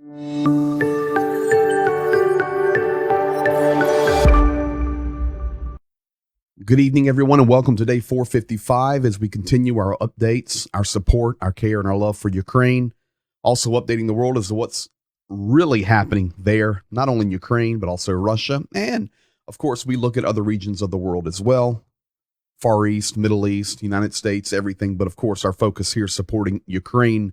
Good evening, everyone, and welcome to day 455 as we continue our updates, our support, our care, and our love for Ukraine. Also updating the world as to what's really happening there, not only in Ukraine, but also Russia. And, of course, we look at other regions of the world as well. Far East, Middle East, United States, everything. But, of course, our focus here is supporting Ukraine.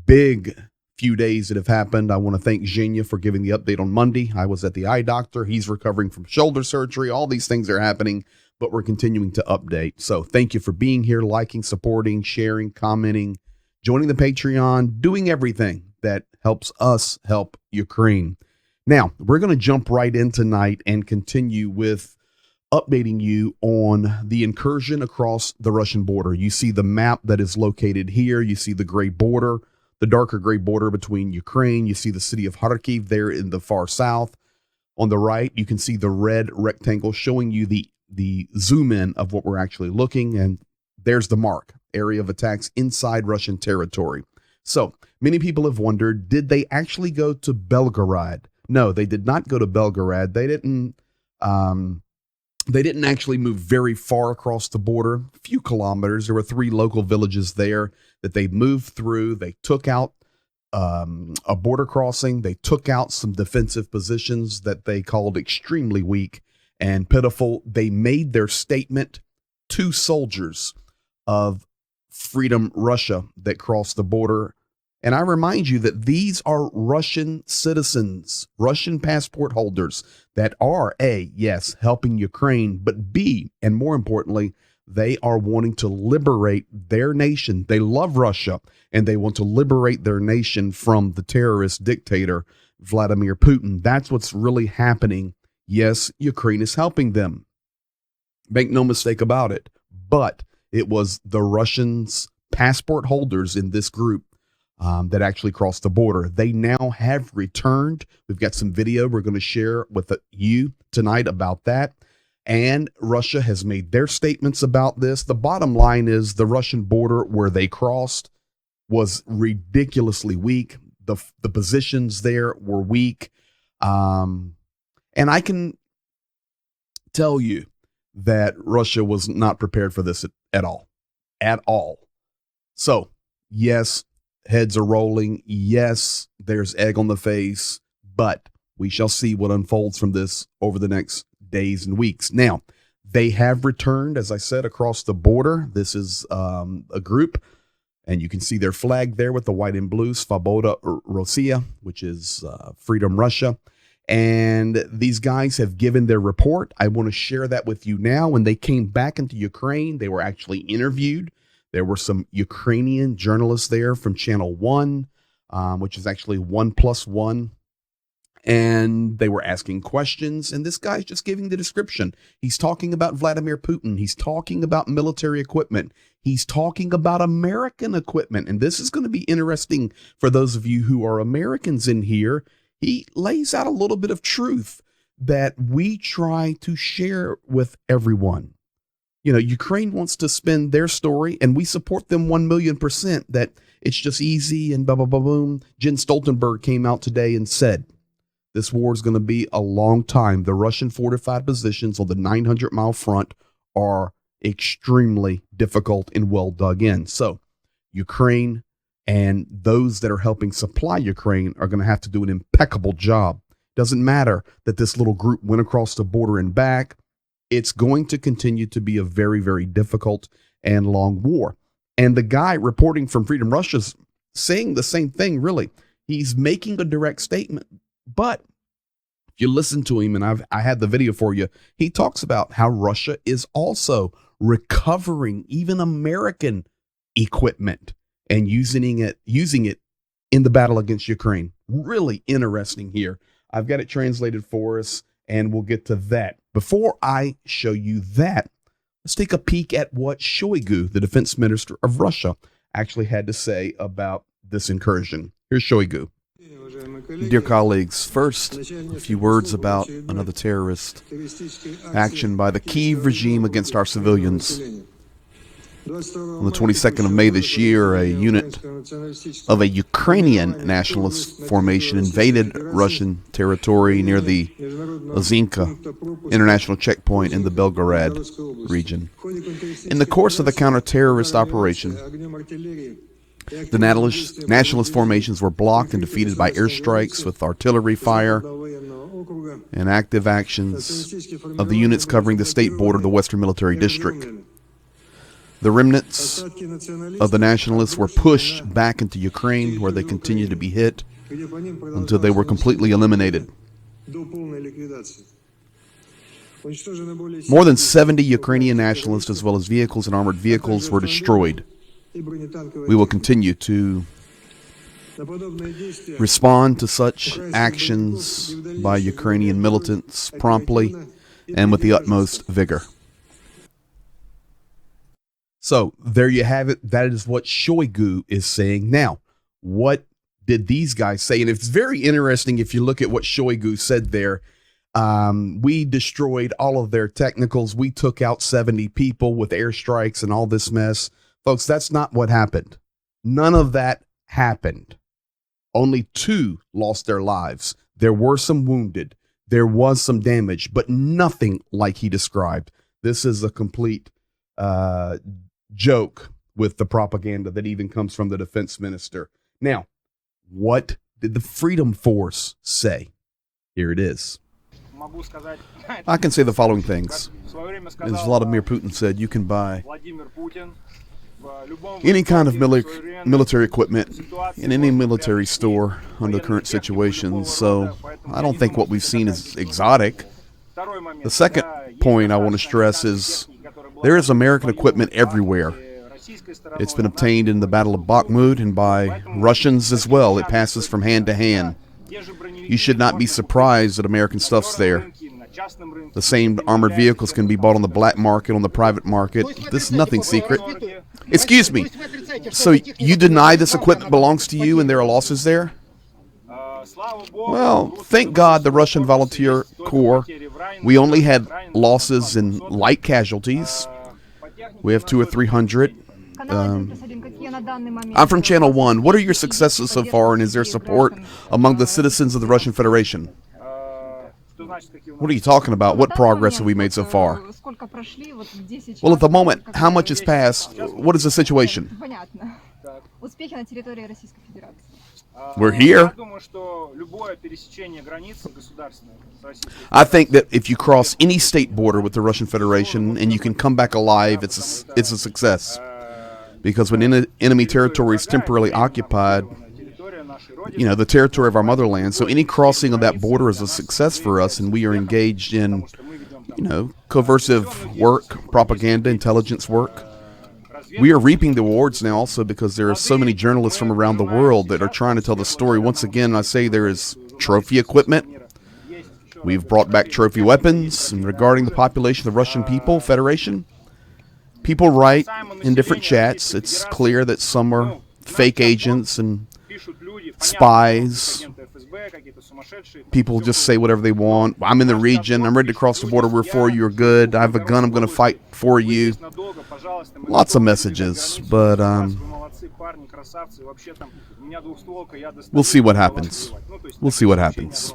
Big few days that have happened. I want to thank Zhenya for giving the update on Monday. I was at the eye doctor. He's recovering from shoulder surgery. All these things are happening, but we're continuing to update. So thank you for being here, liking, supporting, sharing, commenting, joining the Patreon, doing everything that helps us help Ukraine. Now, we're going to jump right in tonight and continue with updating you on the incursion across the Russian border. You see the map that is located here. You see the gray border, the darker gray border between Ukraine. You see the city of Kharkiv there in the far south. On the right, you can see the red rectangle showing you the zoom in of what we're actually looking, and there's the mark, area of attacks inside Russian territory. So many people have wondered, did they actually go to Belgorod? No, they did not go to Belgorod. They didn't actually move very far across the border, a few kilometers. There were 3 local villages there that they moved through. They took out a border crossing. They took out some defensive positions that they called extremely weak and pitiful. They made their statement to soldiers of Freedom Russia that crossed the border. And I remind you that these are Russian citizens, Russian passport holders that are A, yes, helping Ukraine, but B, and more importantly, they are wanting to liberate their nation. They love Russia and they want to liberate their nation from the terrorist dictator, Vladimir Putin. That's what's really happening. Yes, Ukraine is helping them. Make no mistake about it. But it was the Russians' passport holders in this group that actually crossed the border. They now have returned. We've got some video we're going to share with you tonight about that. And Russia has made their statements about this. The bottom line is the Russian border where they crossed was ridiculously weak. The positions there were weak. And I can tell you that Russia was not prepared for this at all. At all. So, yes, heads are rolling. Yes, there's egg on the face. But we shall see what unfolds from this over the next days and weeks. Now, they have returned, as I said, across the border. This is a group, and you can see their flag there with the white and blue, Svoboda Rossiya, which is Freedom Russia. And these guys have given their report. I want to share that with you now. When they came back into Ukraine, they were actually interviewed. There were some Ukrainian journalists there from Channel 1, which is actually 1+1. And they were asking questions. And this guy's just giving the description. He's talking about Vladimir Putin. He's talking about military equipment. He's talking about American equipment. And this is going to be interesting for those of you who are Americans in here. He lays out a little bit of truth that we try to share with everyone. You know, Ukraine wants to spin their story, and we support them 1,000,000% that it's just easy and blah, blah, blah, boom. Jen Stoltenberg came out today and said, this war is going to be a long time. The Russian fortified positions on the 900-mile front are extremely difficult and well dug in. So Ukraine and those that are helping supply Ukraine are going to have to do an impeccable job. Doesn't matter that this little group went across the border and back. It's going to continue to be a very, very difficult and long war. And the guy reporting from Freedom Russia's saying the same thing, really. He's making a direct statement. But if you listen to him, and I had the video for you, he talks about how Russia is also recovering even American equipment and using it in the battle against Ukraine. Really interesting here. I've got it translated for us, and we'll get to that. Before I show you that, let's take a peek at what Shoigu, the defense minister of Russia, actually had to say about this incursion. Here's Shoigu. Dear colleagues, first, a few words about another terrorist action by the Kyiv regime against our civilians. On the 22nd of May this year, a unit of a Ukrainian nationalist formation invaded Russian territory near the Ozinka international checkpoint in the Belgorod region. In the course of the counter-terrorist operation, the nationalist formations were blocked and defeated by airstrikes with artillery fire and active actions of the units covering the state border of the Western Military District. The remnants of the nationalists were pushed back into Ukraine, where they continued to be hit until they were completely eliminated. More than 70 Ukrainian nationalists, as well as vehicles and armored vehicles, were destroyed. We will continue to respond to such actions by Ukrainian militants promptly and with the utmost vigor. So there you have it. That is what Shoigu is saying. Now, what did these guys say? And it's very interesting if you look at what Shoigu said there. We destroyed all of their technicals. We took out 70 people with airstrikes and all this mess. Folks, that's not what happened. None of that happened. Only 2 lost their lives. There were some wounded. There was some damage, but nothing like he described. This is a complete joke with the propaganda that even comes from the defense minister. Now, what did the Freedom Force say? Here it is. I can say the following things. As Vladimir Putin said, you can buy any kind of military equipment in any military store under current situations. So I don't think what we've seen is exotic. The second point I want to stress is there is American equipment everywhere. It's been obtained in the Battle of Bakhmut and by Russians as well. It passes from hand to hand. You should not be surprised that American stuff's there. The same armored vehicles can be bought on the black market, on the private market. This is nothing secret. Excuse me. So you deny this equipment belongs to you and there are losses there? Well, thank God the Russian Volunteer Corps, we only had losses in light casualties. We have 200 or 300. I'm from Channel 1. What are your successes so far, and is there support among the citizens of the Russian Federation? What are you talking about? What progress have we made so far? Well, at the moment, how much has passed? What is the situation? We're here. I think that if you cross any state border with the Russian Federation and you can come back alive, it's a success. Because when enemy territory is temporarily occupied, you know, the territory of our motherland, so any crossing of that border is a success for us, and we are engaged in, you know, coercive work, propaganda, intelligence work. We are reaping the rewards now also because there are so many journalists from around the world that are trying to tell the story. Once again, I say there is trophy equipment. We've brought back trophy weapons. And regarding the population of the Russian Federation, people write in different chats. It's clear that some are fake agents and spies. People just say whatever they want. I'm in the region. I'm ready to cross the border. We're for you. You're good. I have a gun. I'm going to fight for you. Lots of messages, but we'll see what happens. We'll see what happens.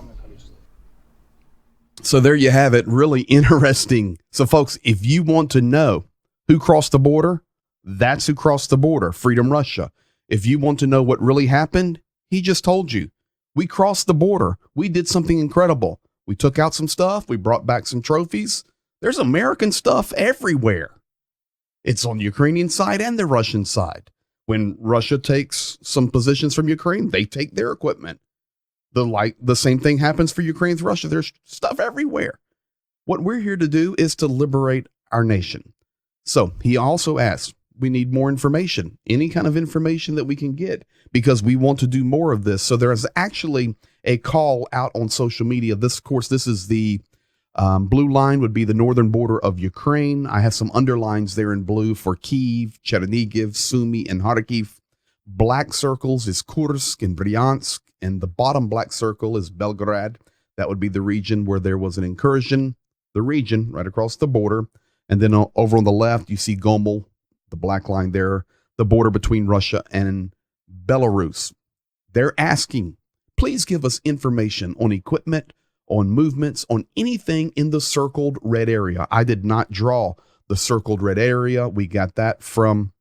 So there you have it. Really interesting. So, folks, if you want to know who crossed the border, that's who crossed the border, Freedom Russia. If you want to know what really happened, he just told you. We crossed the border. We did something incredible. We took out some stuff. We brought back some trophies. There's American stuff everywhere. It's on the Ukrainian side and the Russian side. When Russia takes some positions from Ukraine, they take their equipment. The same thing happens for Ukraine with Russia. There's stuff everywhere. What we're here to do is to liberate our nation. So he also asked, we need more information, any kind of information that we can get, because we want to do more of this. So there is actually a call out on social media. This is the blue line would be the northern border of Ukraine. I have some underlines there in blue for Kyiv, Chernihiv, Sumy, and Kharkiv. Black circles is Kursk and Bryansk, and the bottom black circle is Belgorod. That would be the region where there was an incursion, the region right across the border. And then over on the left, you see Gomel, the black line there, the border between Russia and Belarus. They're asking, please give us information on equipment, on movements, on anything in the circled red area. I did not draw the circled red area. We got that from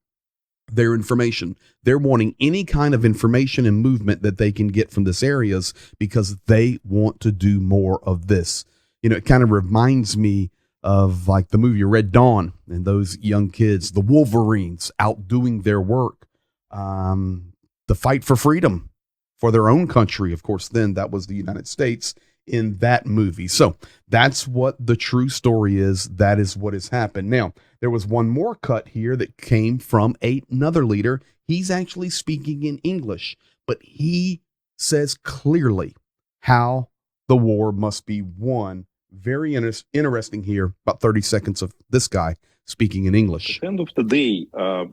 their information. They're wanting any kind of information and movement that they can get from this areas because they want to do more of this. You know, it kind of reminds me of like the movie Red Dawn and those young kids, the Wolverines out doing their work, the fight for freedom for their own country. Of course, then that was the United States in that movie. So that's what the true story is. That is what has happened. Now, there was one more cut here that came from another leader. He's actually speaking in English, but he says clearly how the war must be won. Very interesting here, about 30 seconds of this guy speaking in English. At the end of the day,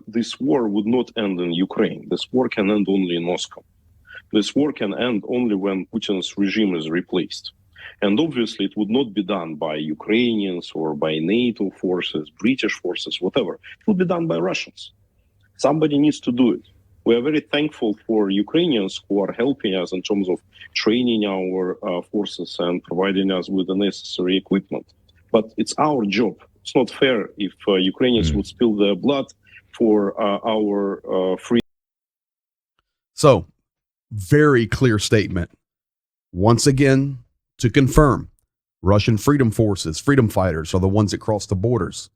this war would not end in Ukraine. This war can end only in Moscow. This war can end only when Putin's regime is replaced. And obviously, it would not be done by Ukrainians or by NATO forces, British forces, whatever. It would be done by Russians. Somebody needs to do it. We are very thankful for Ukrainians who are helping us in terms of training our forces and providing us with the necessary equipment. But it's our job. It's not fair if Ukrainians would spill their blood for our free. So, very clear statement. Once again, to confirm, Russian freedom forces, freedom fighters are the ones that cross the borders.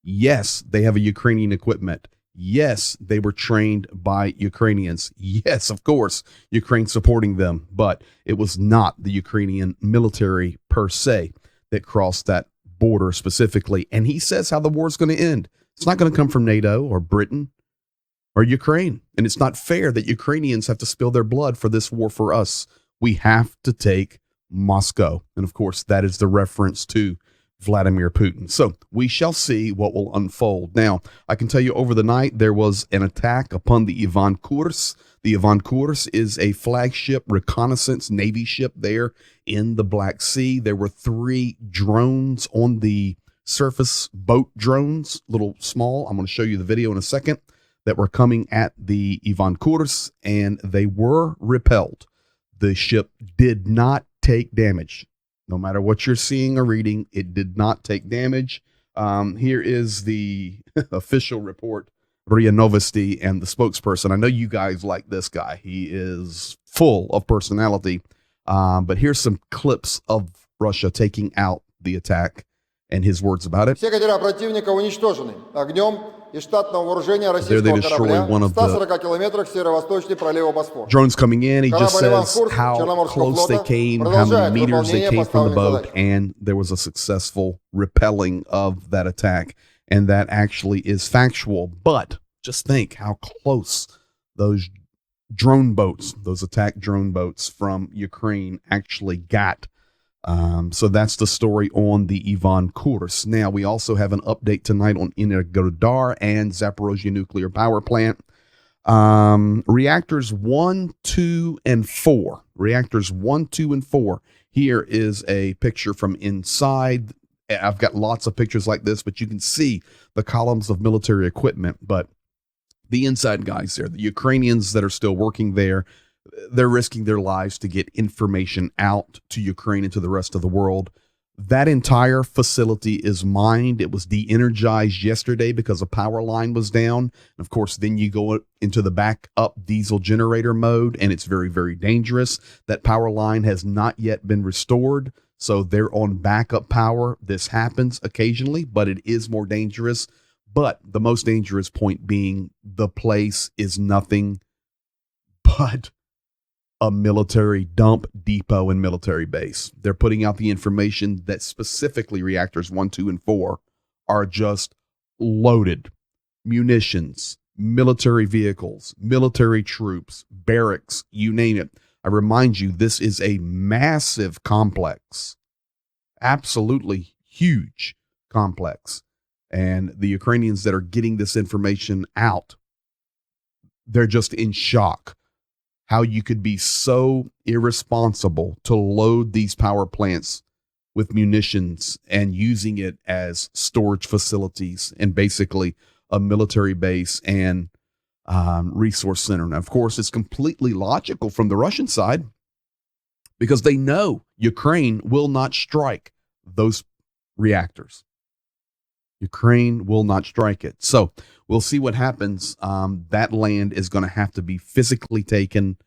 Yes, they have a Ukrainian equipment. Yes, they were trained by Ukrainians. Yes, of course, Ukraine supporting them, but it was not the Ukrainian military per se that crossed that border specifically. And he says how the war is going to end. It's not going to come from NATO or Britain or Ukraine. And it's not fair that Ukrainians have to spill their blood for this war for us. We have to take Moscow. And of course, that is the reference to Vladimir Putin. So we shall see what will unfold. Now, I can tell you over the night, there was an attack upon the Ivan Kurs. The Ivan Kurs is a flagship reconnaissance Navy ship there in the Black Sea. There were 3 drones on the surface, boat drones, little small. I'm going to show you the video in a second, that were coming at the Ivan Kurs, and they were repelled. The ship did not take damage. No matter what you're seeing or reading, it did not take damage. Here is the official report, RIA Novosti, and the spokesperson. I know you guys like this guy. He is full of personality. But here's some clips of Russia taking out the attack and his words about it. Все катера противника уничтожены огнем из штатного вооружения There they российского destroy корабля one в of 140 the километрах северо-восточнее пролива Босфор. drones coming in. He just Корабль «Иван says Курск» how Черноморского close they флота came, how продолжает many meters they выполнение came from the поставленных boat, задач. and there was a successful repelling of that attack. And that actually is factual. But just think how close those drone boats, those attack drone boats from Ukraine actually got. So that's the story on the Ivan Kurs. Now, we also have an update tonight on Energodar and Zaporozhye nuclear power plant. Reactors 1, 2, and 4. Reactors 1, 2, and 4. Here is a picture from inside. I've got lots of pictures like this, but you can see the columns of military equipment. But the inside guys there, the Ukrainians that are still working there, they're risking their lives to get information out to Ukraine and to the rest of the world. That entire facility is mined. It was de-energized yesterday because a power line was down. And of course, then you go into the backup diesel generator mode, and it's very, very dangerous. That power line has not yet been restored, so they're on backup power. This happens occasionally, but it is more dangerous. But the most dangerous point being, the place is nothing but a military dump depot and military base. They're putting out the information that specifically reactors 1, 2, and 4 are just loaded. Munitions, military vehicles, military troops, barracks, you name it. I remind you, this is a massive complex, absolutely huge complex. And the Ukrainians that are getting this information out, they're just in shock. How you could be so irresponsible to load these power plants with munitions and using it as storage facilities and basically a military base and resource center. Now, of course, it's completely logical from the Russian side because they know Ukraine will not strike those reactors. Ukraine will not strike it. So we'll see what happens. That land is going to have to be physically taken,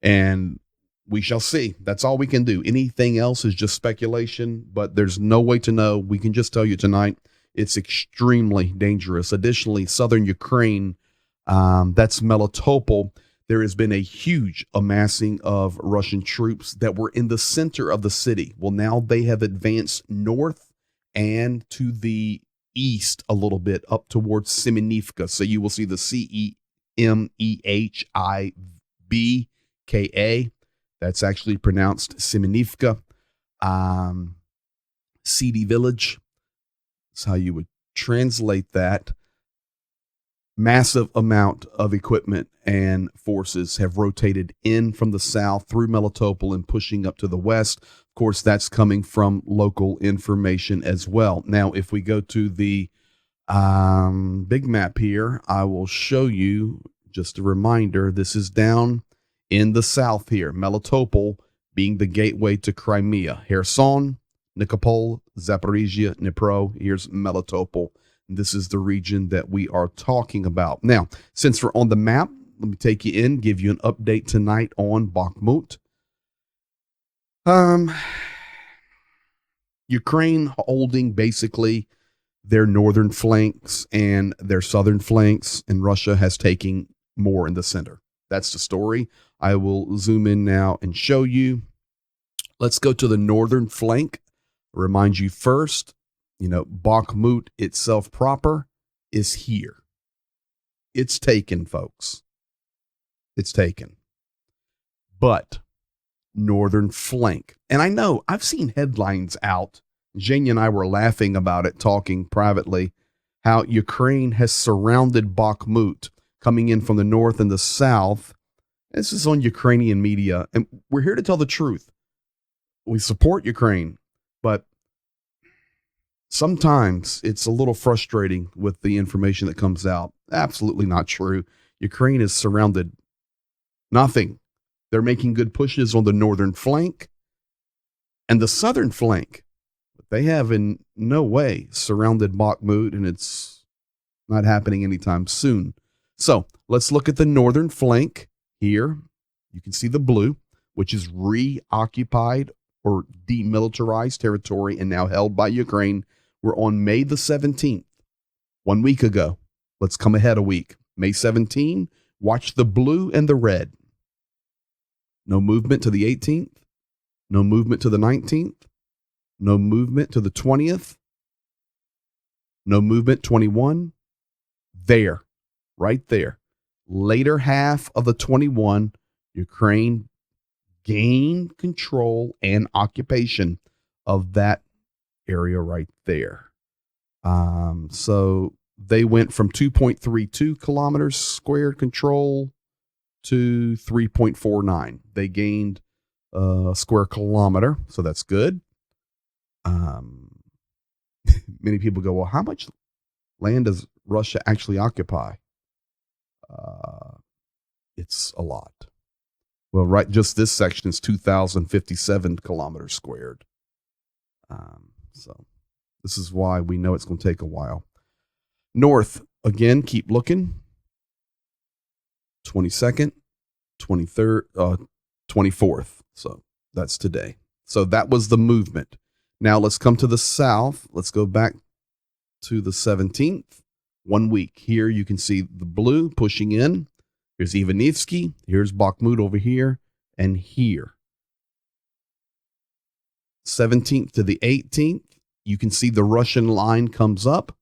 and we shall see. That's all we can do. Anything else is just speculation, but there's no way to know. We can just tell you tonight it's extremely dangerous. Additionally, southern Ukraine, that's Melitopol, there has been a huge amassing of Russian troops that were in the center of the city. Well, now they have advanced north and to the east a little bit up towards Semenivka. So you will see the Cemehivka. That's actually pronounced Semenivka. Seedy village. That's how you would translate that. Massive amount of equipment and forces have rotated in from the south through Melitopol and pushing up to the west. Of course, that's coming from local information as well. Now, if we go to the big map here, I will show you just a reminder. This is down in the south here. Melitopol being the gateway to Crimea. Kherson, Nikopol, Zaporizhia, Dnipro. Here's Melitopol. This is the region that we are talking about. Now, since we're on the map, let me take you in, give you an update tonight on Bakhmut. Ukraine holding basically their northern flanks and their southern flanks, and Russia has taken more in the center. That's the story. I will zoom in now and show you. Let's go to the northern flank. Remind you first, Bakhmut itself proper is here. It's taken, folks. It's taken. But northern flank. And I know I've seen headlines out. Zhenya and I were laughing about it, talking privately, how Ukraine has surrounded Bakhmut coming in from the north and the south. This is on Ukrainian media. And we're here to tell the truth. We support Ukraine, but sometimes it's a little frustrating with the information that comes out. Absolutely not true. Ukraine is surrounded. Nothing. They're making good pushes on the northern flank and the southern flank. But they have in no way surrounded Bakhmut, and it's not happening anytime soon. So let's look at the northern flank here. You can see the blue, which is reoccupied or demilitarized territory and now held by Ukraine. We're on May the 17th, 1 week ago. Let's come ahead a week. May 17, watch the blue and the red. No movement to the 18th. No movement to the 19th. No movement to the 20th. No movement 21. There, right there. Later half of the 21, Ukraine gained control and occupation of that area right there. So they went from 2.32 kilometers squared control to 3.49. They gained a square kilometer, so that's good. Many people go, well, how much land does Russia actually occupy? It's a lot. Well, right, just this section is 2,057 kilometers squared. So this is why we know it's going to take a while. North, again, keep looking. 22nd, 23rd, 24th. So that's today. So that was the movement. Now let's come to the south. Let's go back to the 17th. 1 week. Here you can see the blue pushing in. Here's Ivanivsky. Here's Bakhmut over here and here. 17th to the 18th. You can see the Russian line comes up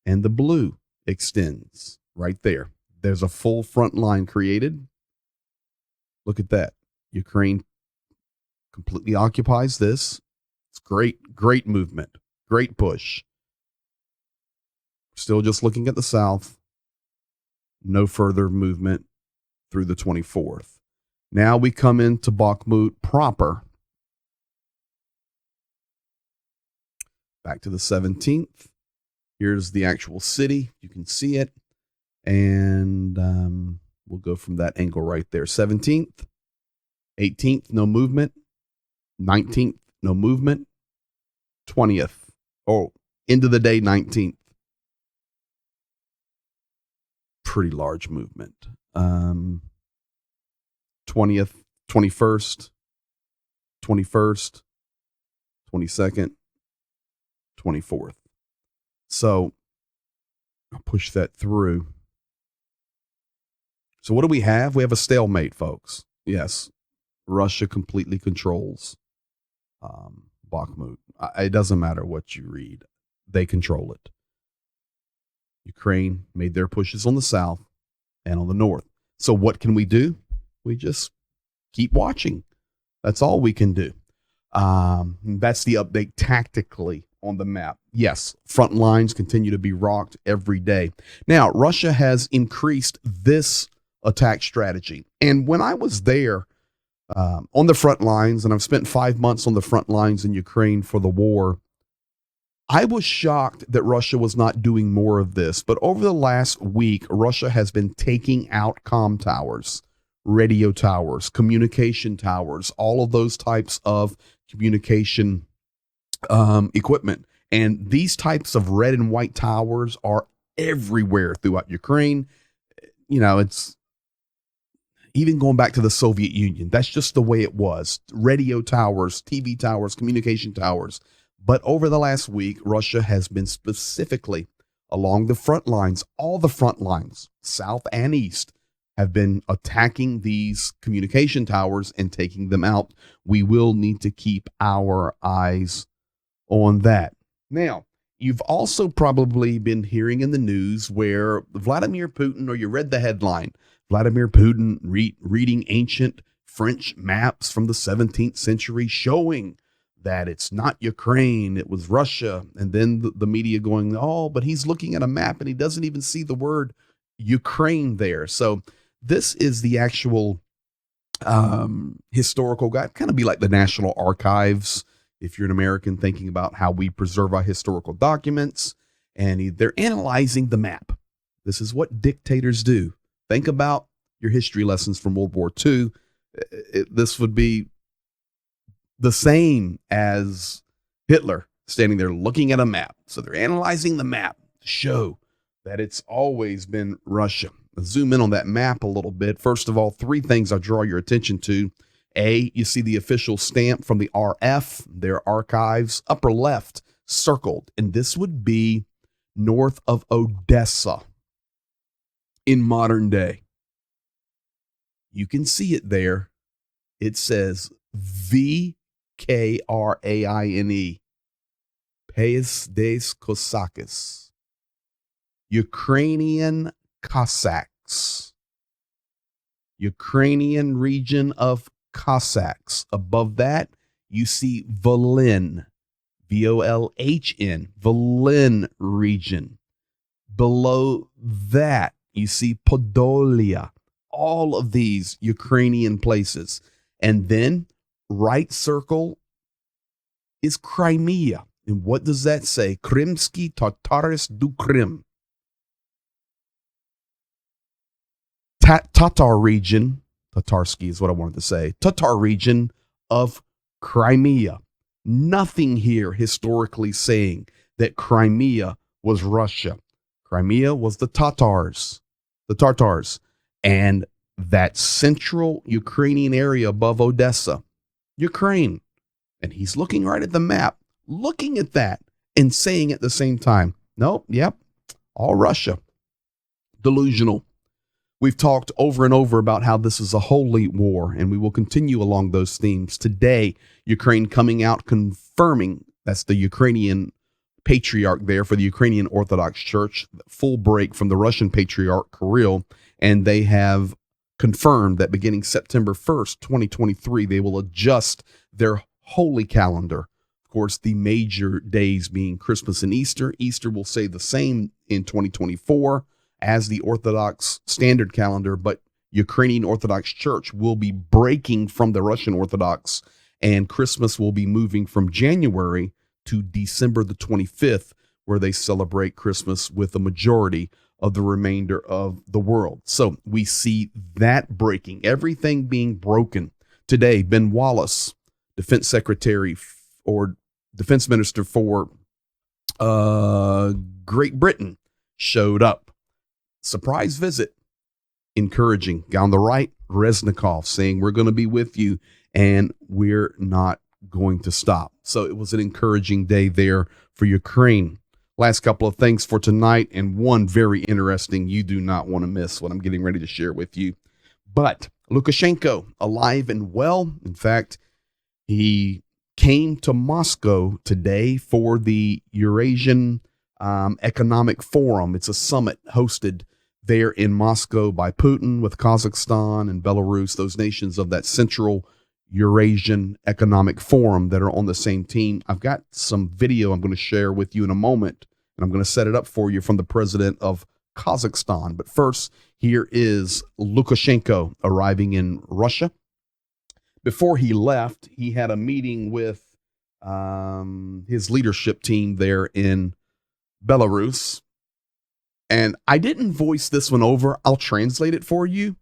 and the blue extends right there. There's a full front line created. Look at that. Ukraine completely occupies this. It's great, great movement, great push. Still just looking at the south. No further movement through the 24th. Now we come into Bakhmut proper. Back to the 17th. Here's the actual city. You can see it. And we'll go from that angle right there. 17th, 18th, no movement. 19th, no movement. 20th, end of the day, 19th. Pretty large movement. 20th, 21st, 21st, 22nd, 24th. So I'll push that through. So what do we have? We have a stalemate, folks. Yes, Russia completely controls Bakhmut. It doesn't matter what you read. They control it. Ukraine made their pushes on the south and on the north. So what can we do? We just keep watching. That's all we can do. That's the update tactically on the map. Yes, front lines continue to be rocked every day. Now, Russia has increased this attack strategy. And when I was there on the front lines, and I've spent 5 months on the front lines in Ukraine for the war, I was shocked that Russia was not doing more of this. But over the last week, Russia has been taking out comm towers, radio towers, communication towers, all of those types of communication equipment. And these types of red and white towers are everywhere throughout Ukraine. You know, it's even going back to the Soviet Union. That's just the way it was. Radio towers, TV towers, communication towers. But over the last week, Russia has been specifically along the front lines, all the front lines, south and east, have been attacking these communication towers and taking them out. We will need to keep our eyes on that. Now, you've also probably been hearing in the news where Vladimir Putin, or you read the headline, Vladimir Putin reading ancient French maps from the 17th century showing that it's not Ukraine, it was Russia. And then the media going, oh, but he's looking at a map and he doesn't even see the word Ukraine there. So this is the actual historical guide, kind of be like the National Archives, if you're an American thinking about how we preserve our historical documents. And they're analyzing the map. This is what dictators do. Think about your history lessons from World War II. This would be the same as Hitler standing there looking at a map. So they're analyzing the map to show that it's always been Russia. Let's zoom in on that map a little bit. First of all, 3 things I draw your attention to. A, you see the official stamp from the RF, their archives, upper left, circled. And this would be north of Odessa in modern day. You can see it there. It says VKRAINE, Pays des Cossacks, Ukrainian Cossacks, Ukrainian region of Cossacks. Above that, you see Volyn, Volhn, Volyn region. Below that, you see Podolia, all of these Ukrainian places. And then right circle is Crimea. And what does that say? Krymsky Tataris du Krim. Tatar region, Tatarsky is what I wanted to say, Tatar region of Crimea. Nothing here historically saying that Crimea was Russia. Crimea was the Tatars. And that central Ukrainian area above Odessa, Ukraine. And he's looking right at the map, looking at that and saying at the same time, nope, yep, all Russia. Delusional. We've talked over and over about how this is a holy war, and we will continue along those themes. Today, Ukraine coming out confirming, that's the Ukrainian patriarch there for the Ukrainian Orthodox Church, full break from the Russian patriarch Kirill, and they have confirmed that beginning September 1st, 2023, they will adjust their holy calendar. Of course, the major days being Christmas and Easter. Easter will say the same in 2024 as the Orthodox standard calendar, but Ukrainian Orthodox Church will be breaking from the Russian Orthodox, and Christmas will be moving from January to December the 25th, where they celebrate Christmas with the majority of the remainder of the world. So we see that breaking, everything being broken. Today, Ben Wallace, Defense Secretary or Defense Minister for Great Britain, showed up. Surprise visit, encouraging. Guy on the right, Reznikov, saying we're going to be with you and we're not going to stop. So it was an encouraging day there for Ukraine. Last couple of things for tonight, and one very interesting you do not want to miss what I'm getting ready to share with you. But Lukashenko, alive and well. In fact, he came to Moscow today for the Eurasian Economic Forum. It's a summit hosted there in Moscow by Putin with Kazakhstan and Belarus, those nations of that Central Eurasian Economic Forum that are on the same team. I've got some video I'm going to share with you in a moment, and I'm going to set it up for you from the president of Kazakhstan. But first, here is Lukashenko arriving in Russia. Before he left, he had a meeting with his leadership team there in Belarus. And I didn't voice this one over. I'll translate it for you.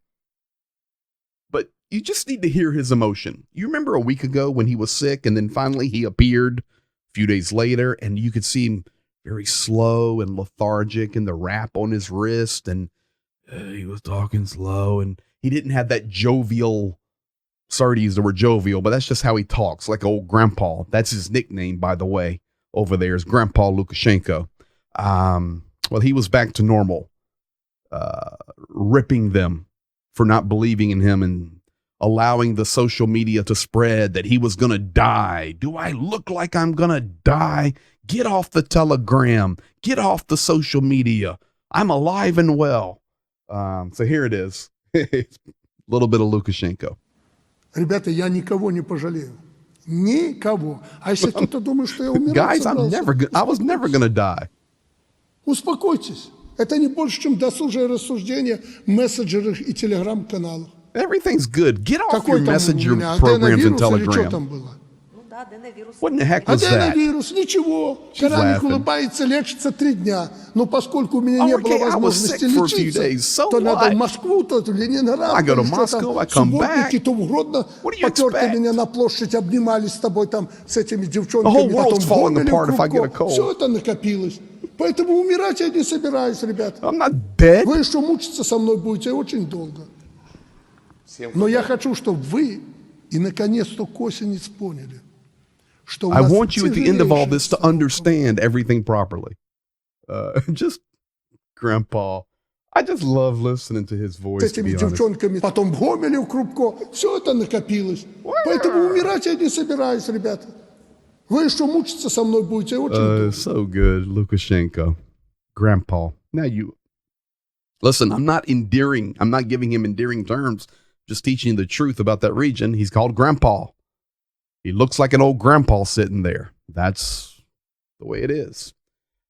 But you just need to hear his emotion. You remember a week ago when he was sick and then finally he appeared a few days later and you could see him very slow and lethargic and the wrap on his wrist, and he was talking slow and he didn't have that jovial, sorry to use the word jovial, but that's just how he talks, like old grandpa. That's his nickname, by the way, over there is Grandpa Lukashenko. Well, he was back to normal, ripping them for not believing in him and allowing the social media to spread that he was going to die. Do I look like I'm going to die? Get off the telegram. Get off the social media. I'm alive and well. So here it is. A little bit of Lukashenko. Ребята, я никого не пожалею. Никого. А если кто-то думает, что я умирать Guys, собрался, I was never going to die. успокойтесь. Это не больше, чем досужее рассуждение в мессенджерах и телеграм-каналах. Everything's good. Get off your Какой там у messenger меня programs and аденовирус или что Telegram. там было? What in the heck was that? Аденовирус, ничего. Коровик laughing. улыбается, лечится 3 дня. Но поскольку у меня не было Okay, I was возможности sick for a few лечиться, days. So то надо what? в Москву, то в Ленинград, I go to то что Moscow, там, I come субботники, back. то угодно. What do you Потерты expect? меня на площадь, обнимались с тобой там с этими The whole девчонками, world's потом falling Гомелем, apart if I get a Крупко. cold. Все это накопилось. Поэтому умирать я не собираюсь, ребята. I'm not dead. Вы еще мучиться со мной будете очень долго. Но я хочу, чтобы вы и наконец-то к осени поняли, что у I нас want you at the end of all this to тяжелейшая understand everything properly. Just Grandpa. I just love listening to his с voice, to этими be honest. девчонками, потом в Гомеле, в Крупко. Все это накопилось. Поэтому умирать я не собираюсь, ребята. Вы еще мучиться со мной будете очень долго. So good, Lukashenko. Grandpa. Now you listen, I'm not giving him endearing terms, just teaching the truth about that region. He's called Grandpa. He looks like an old grandpa sitting there. That's the way it is.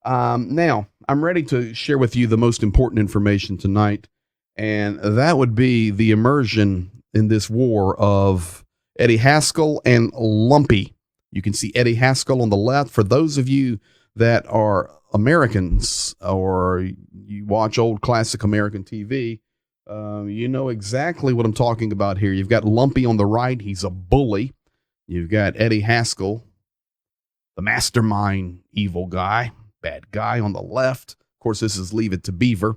Now, I'm ready to share with you the most important information tonight, and that would be the immersion in this war of Eddie Haskell and Lumpy. You can see Eddie Haskell on the left. For those of you that are Americans or you watch old classic American TV, you know exactly what I'm talking about here. You've got Lumpy on the right. He's a bully. You've got Eddie Haskell, the mastermind evil guy, bad guy on the left. Of course, this is Leave It to Beaver.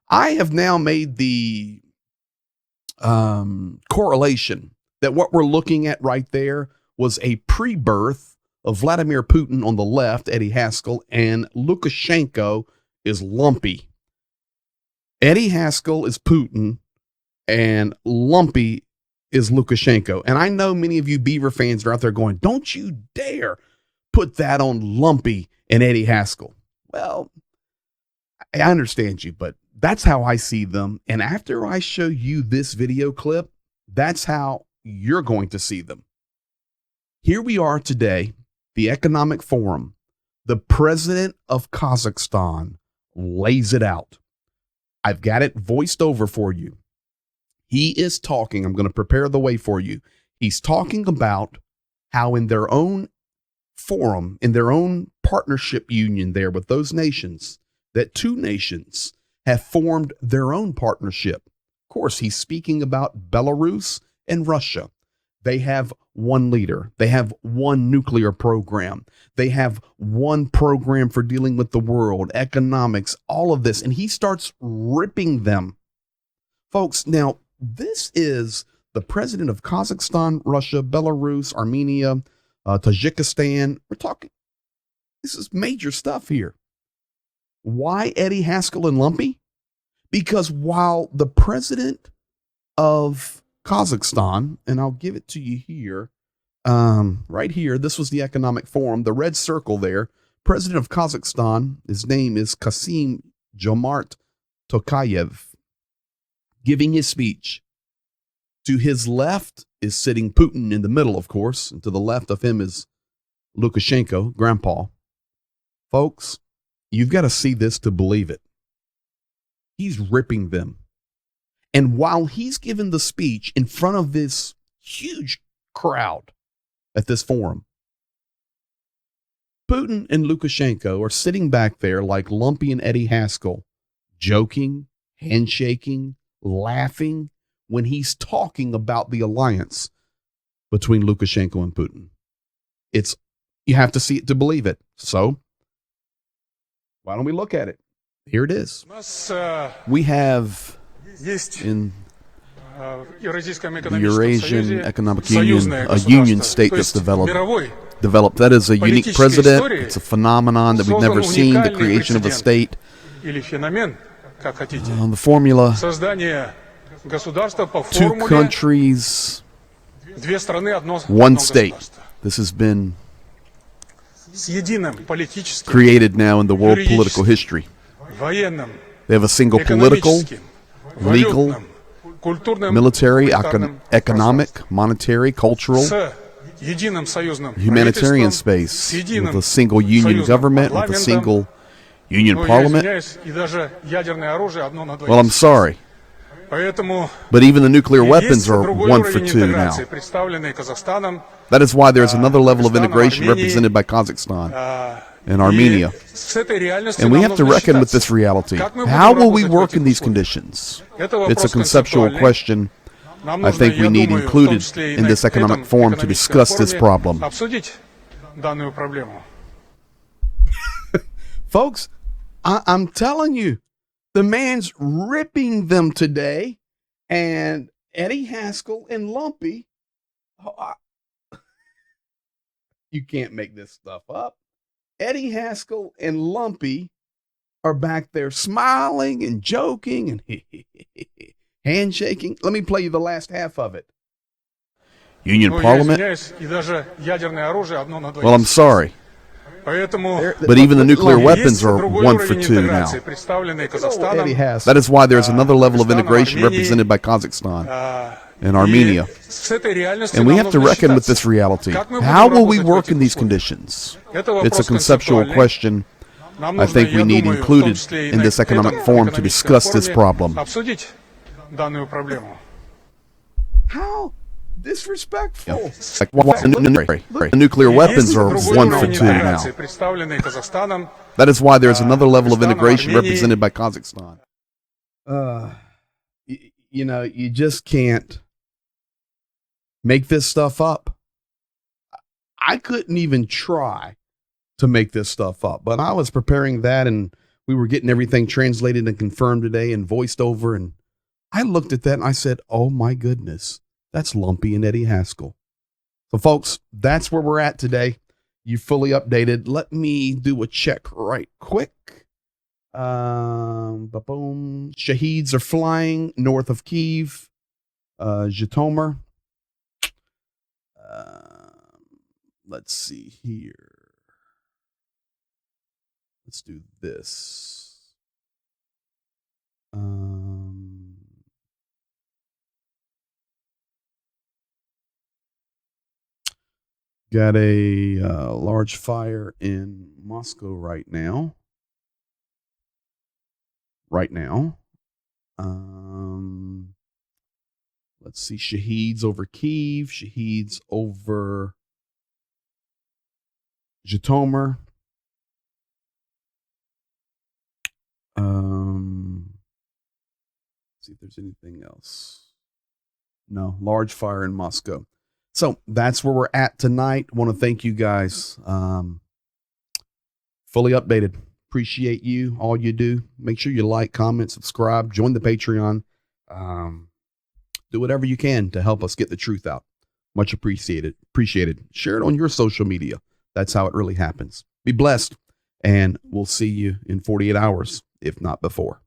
I have now made the correlation that what we're looking at right there was a pre-birth of Vladimir Putin on the left, Eddie Haskell, and Lukashenko is Lumpy. Eddie Haskell is Putin, and Lumpy is Lukashenko. And I know many of you Beaver fans are out there going, don't you dare put that on Lumpy and Eddie Haskell. Well, I understand you, but that's how I see them. And after I show you this video clip, that's how you're going to see them. Here we are today, the Economic Forum. The president of Kazakhstan lays it out. I've got it voiced over for you. He is talking, I'm going to prepare the way for you. He's talking about how in their own forum, in their own partnership union there with those nations, that two nations have formed their own partnership. Of course, he's speaking about Belarus and Russia. They have one leader. They have one nuclear program. They have one program for dealing with the world, economics, all of this. And he starts ripping them. Folks, now, this is the president of Kazakhstan, Russia, Belarus, Armenia, Tajikistan. We're talking, this is major stuff here. Why Eddie Haskell and Lumpy? Because while the president of Kazakhstan, and I'll give it to you here, right here, this was the economic forum, the red circle there, president of Kazakhstan, his name is Kasim Jomart Tokayev, giving his speech. To his left is sitting Putin in the middle, of course, and to the left of him is Lukashenko, grandpa. Folks, you've got to see this to believe it. He's ripping them. And while he's given the speech in front of this huge crowd at this forum, Putin and Lukashenko are sitting back there like Lumpy and Eddie Haskell, joking, handshaking, laughing when he's talking about the alliance between Lukashenko and Putin. You have to see it to believe it. So, why don't we look at it? Here it is. We have in the Eurasian Economic Union a union state that's developed. That is a unique president. It's a phenomenon that we've never seen, the creation of a state. The formula, two countries, one state. This has been created now in the world political history. They have a single political, legal, military, economic, monetary, cultural, humanitarian space, with a single union government, with a single union parliament. Well, I'm sorry, but even the nuclear weapons are 1 for 2 now. That is why there's another level of integration represented by Kazakhstan and Armenia. And we have to reckon with this reality. How will we work in these conditions? It's a conceptual question I think we need included in this economic forum to discuss this problem. Folks, I'm telling you, the man's ripping them today, and Eddie Haskell and Lumpy, you can't make this stuff up. Eddie Haskell and Lumpy are back there smiling and joking and handshaking. Let me play you the last half of it. Union Parliament. Well, I'm sorry, but even the nuclear weapons are 1 for 2 now. That is why there's another level of integration represented by Kazakhstan and Armenia. And we have to reckon with this reality. How will we work in these conditions? It's a conceptual question I think we need included in this economic forum to discuss this problem. How disrespectful. The nuclear weapons are 1 for 2 now. That is why there's another level of integration represented by Kazakhstan. You just can't make this stuff up. I couldn't even try to make this stuff up, but I was preparing that, and we were getting everything translated and confirmed today and voiced over, and I looked at that and I said, oh my goodness, that's Lumpy and Eddie Haskell. So folks, that's where we're at today. You fully updated. Let me do a check right quick. Boom. Shaheeds are flying north of Kyiv, Zhytomyr. Let's see here. Let's do this. Got a large fire in Moscow right now. Let's see. Shaheeds over Kyiv. Shaheeds over Zhytomyr. See if there's anything else. No, large fire in Moscow. So that's where we're at tonight. I want to thank you guys. Fully updated. Appreciate you, all you do. Make sure you like, comment, subscribe, join the Patreon. Do whatever you can to help us get the truth out. Much appreciated. Share it on your social media. That's how it really happens. Be blessed, and we'll see you in 48 hours, if not before.